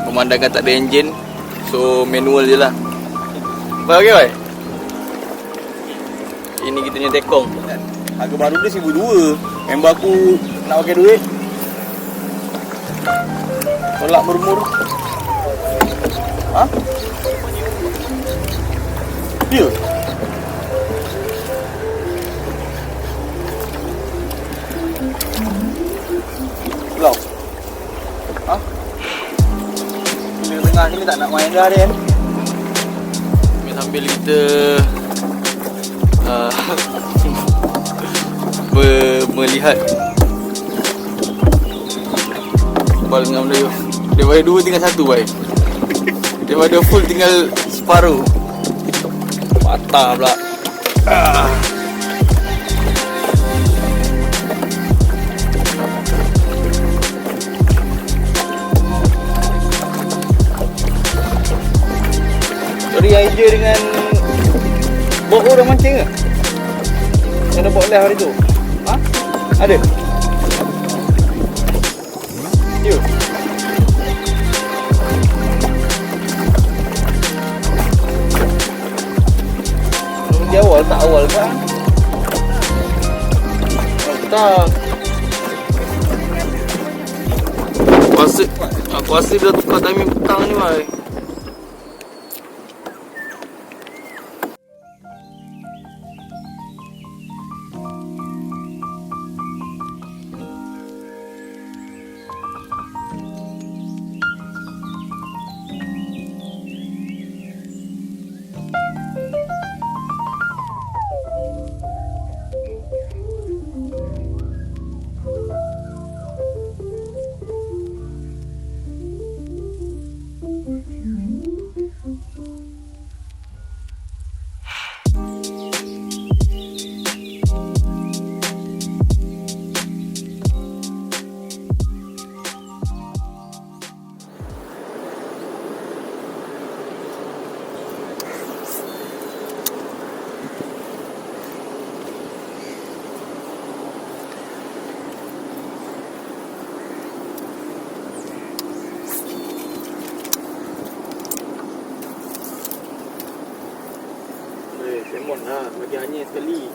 Pemandangan tak ada enjin, so manual je lah. Baik, okey baik. Ini kita punya tekong. Harga baru dia 1,200. Member aku nak pakai duit, tolak murmur. Ha? Ya? Belum? Ha? Bila tengah sini tak nak main dah dia. Sambil kita melihat bal dengan Melayu. Daripada 2 tinggal 1 baik. Daripada full tinggal separuh. Patah pula. Sorry yang hijau dengan bok orang mancing ke? Yang ada bok live hari tu? Ha? Ada? Ya? Dia awal tak awal kan? Tak. Aku rasa dia tukar timing petang ni baik. Semon lah, bagi hanya sekali.